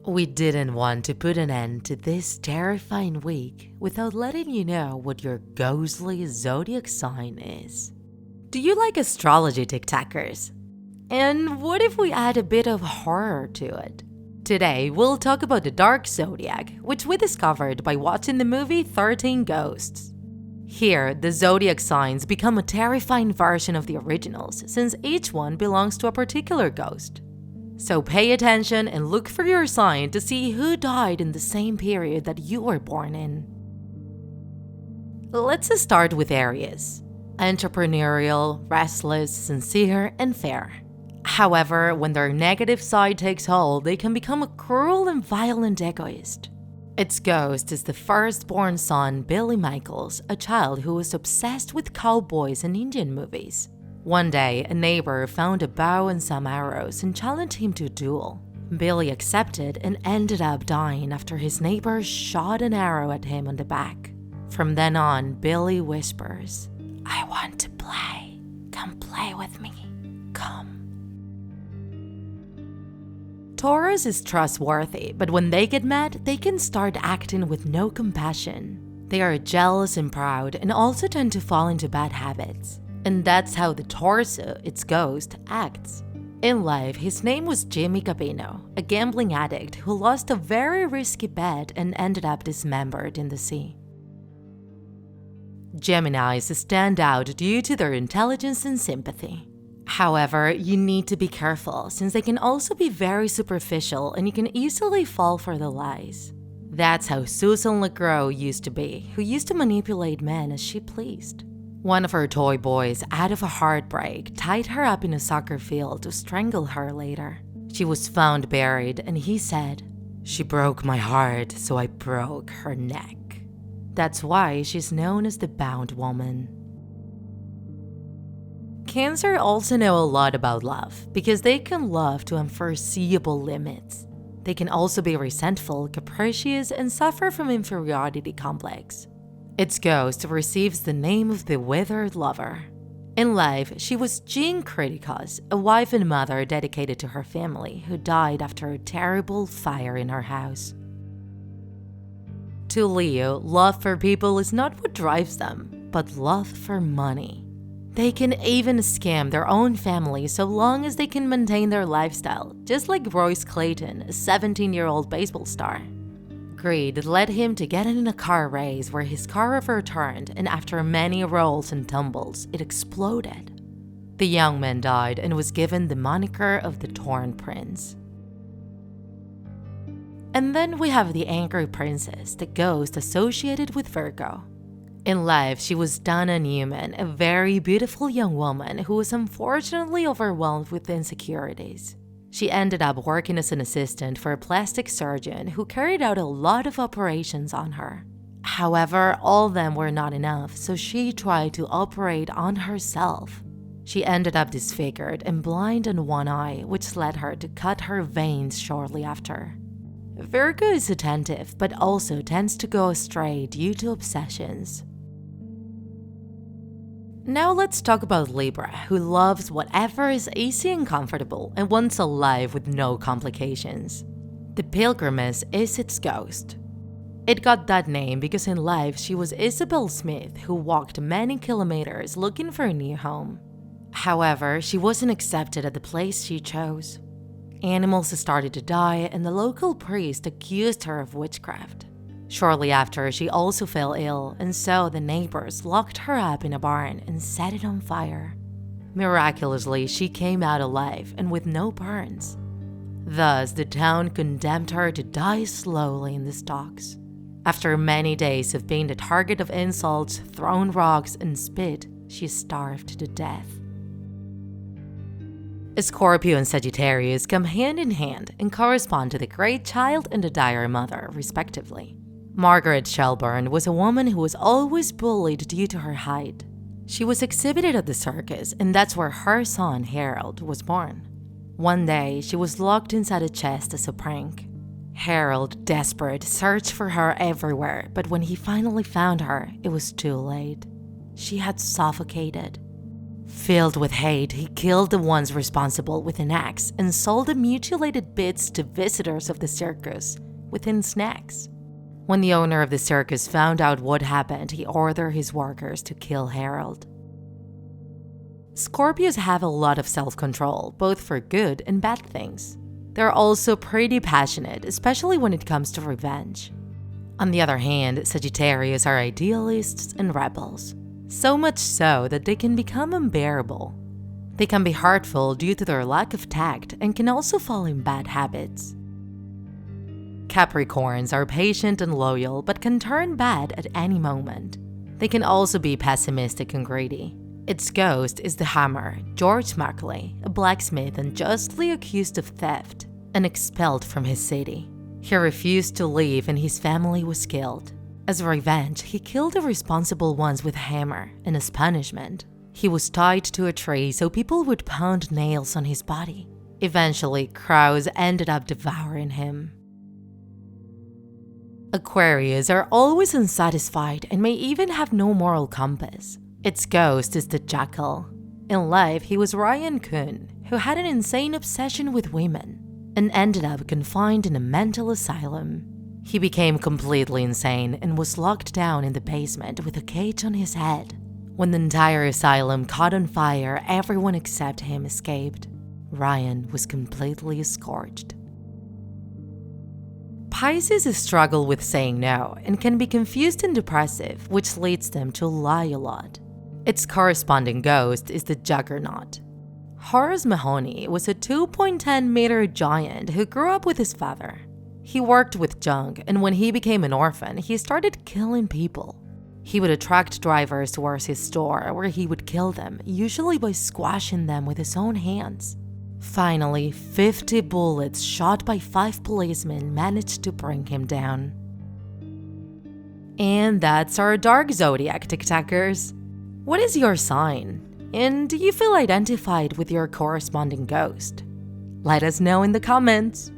We didn't want to put an end to this terrifying week without letting you know what your ghostly zodiac sign is. Do you like astrology, tiktakers? And what if we add a bit of horror to it? Today, we'll talk about the Dark Zodiac, which we discovered by watching the movie 13 Ghosts. Here, the zodiac signs become a terrifying version of the originals since each one belongs to a particular ghost. So pay attention and look for your sign to see who died in the same period that you were born in. Let's start with Aries. Entrepreneurial, restless, sincere, and fair. However, when their negative side takes hold, they can become a cruel and violent egoist. Its ghost is the firstborn son, Billy Michaels, a child who was obsessed with cowboys and Indian movies. One day, a neighbor found a bow and some arrows and challenged him to a duel. Billy accepted and ended up dying after his neighbor shot an arrow at him on the back. From then on, Billy whispers, "I want to play. Come play with me. Come." Taurus is trustworthy, but when they get mad, they can start acting with no compassion. They are jealous and proud and also tend to fall into bad habits. And that's how the Taurus, its ghost, acts. In life, his name was Jimmy Gabino, a gambling addict who lost a very risky bet and ended up dismembered in the sea. Geminis stand out due to their intelligence and sympathy. However, you need to be careful since they can also be very superficial and you can easily fall for the lies. That's how Susan LeGros used to be, who used to manipulate men as she pleased. One of her toy boys, out of a heartbreak, tied her up in a soccer field to strangle her later. She was found buried and he said, "She broke my heart, so I broke her neck." That's why she's known as the Bound Woman. Cancer also know a lot about love because they can love to unforeseeable limits. They can also be resentful, capricious, and suffer from inferiority complex. Its ghost receives the name of the withered lover. In life, she was Jean Criticus, a wife and mother dedicated to her family who died after a terrible fire in her house. To Leo, love for people is not what drives them, but love for money. They can even scam their own family so long as they can maintain their lifestyle, just like Royce Clayton, a 17-year-old baseball star. Greed led him to get in a car race where his car overturned, and after many rolls and tumbles, it exploded. The young man died and was given the moniker of the Torn Prince. And then we have the Angry Princess, the ghost associated with Virgo. In life, she was Donna Newman, a very beautiful young woman who was unfortunately overwhelmed with insecurities. She ended up working as an assistant for a plastic surgeon who carried out a lot of operations on her. However, all of them were not enough, so she tried to operate on herself. She ended up disfigured and blind in one eye, which led her to cut her veins shortly after. Virgo is attentive, but also tends to go astray due to obsessions. Now let's talk about Libra, who loves whatever is easy and comfortable and wants a life with no complications. The pilgrim is its ghost. It got that name because in life she was Isabel Smith, who walked many kilometers looking for a new home. However, she wasn't accepted at the place she chose. Animals started to die and the local priest accused her of witchcraft. Shortly after, she also fell ill, and so the neighbors locked her up in a barn and set it on fire. Miraculously, she came out alive and with no burns. Thus, the town condemned her to die slowly in the stocks. After many days of being the target of insults, thrown rocks, and spit, she starved to death. Scorpio and Sagittarius come hand in hand and correspond to the great child and the dire mother, respectively. Margaret Shelburne was a woman who was always bullied due to her height. She was exhibited at the circus, and that's where her son, Harold, was born. One day, she was locked inside a chest as a prank. Harold, desperate, searched for her everywhere, but when he finally found her, it was too late. She had suffocated. Filled with hate, he killed the ones responsible with an axe and sold the mutilated bits to visitors of the circus within snacks. When the owner of the circus found out what happened, he ordered his workers to kill Harold. Scorpios have a lot of self-control, both for good and bad things. They're also pretty passionate, especially when it comes to revenge. On the other hand, Sagittarius are idealists and rebels. So much so that they can become unbearable. They can be hurtful due to their lack of tact and can also fall in bad habits. Capricorns are patient and loyal but can turn bad at any moment. They can also be pessimistic and greedy. Its ghost is the Hammer, George Mackley, a blacksmith unjustly accused of theft and expelled from his city. He refused to leave and his family was killed. As revenge, he killed the responsible ones with a hammer, and as punishment, he was tied to a tree so people would pound nails on his body. Eventually, crows ended up devouring him. Aquarius are always unsatisfied and may even have no moral compass. Its ghost is the jackal. In life, he was Ryan Kuhn, who had an insane obsession with women and ended up confined in a mental asylum. He became completely insane and was locked down in the basement with a cage on his head. When the entire asylum caught on fire, everyone except him escaped. Ryan was completely scorched. Pisces struggle with saying no and can be confused and depressive, which leads them to lie a lot. Its corresponding ghost is the juggernaut. Horace Mahoney was a 2.10-meter giant who grew up with his father. He worked with junk, and when he became an orphan, he started killing people. He would attract drivers towards his store, where he would kill them, usually by squashing them with his own hands. Finally, 50 bullets shot by 5 policemen managed to bring him down. And that's our Dark Zodiac, TikTakers. What is your sign? And do you feel identified with your corresponding ghost? Let us know in the comments.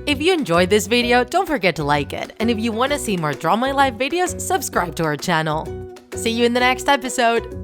If you enjoyed this video, don't forget to like it, and if you want to see more Draw My Life videos, subscribe to our channel. See you in the next episode!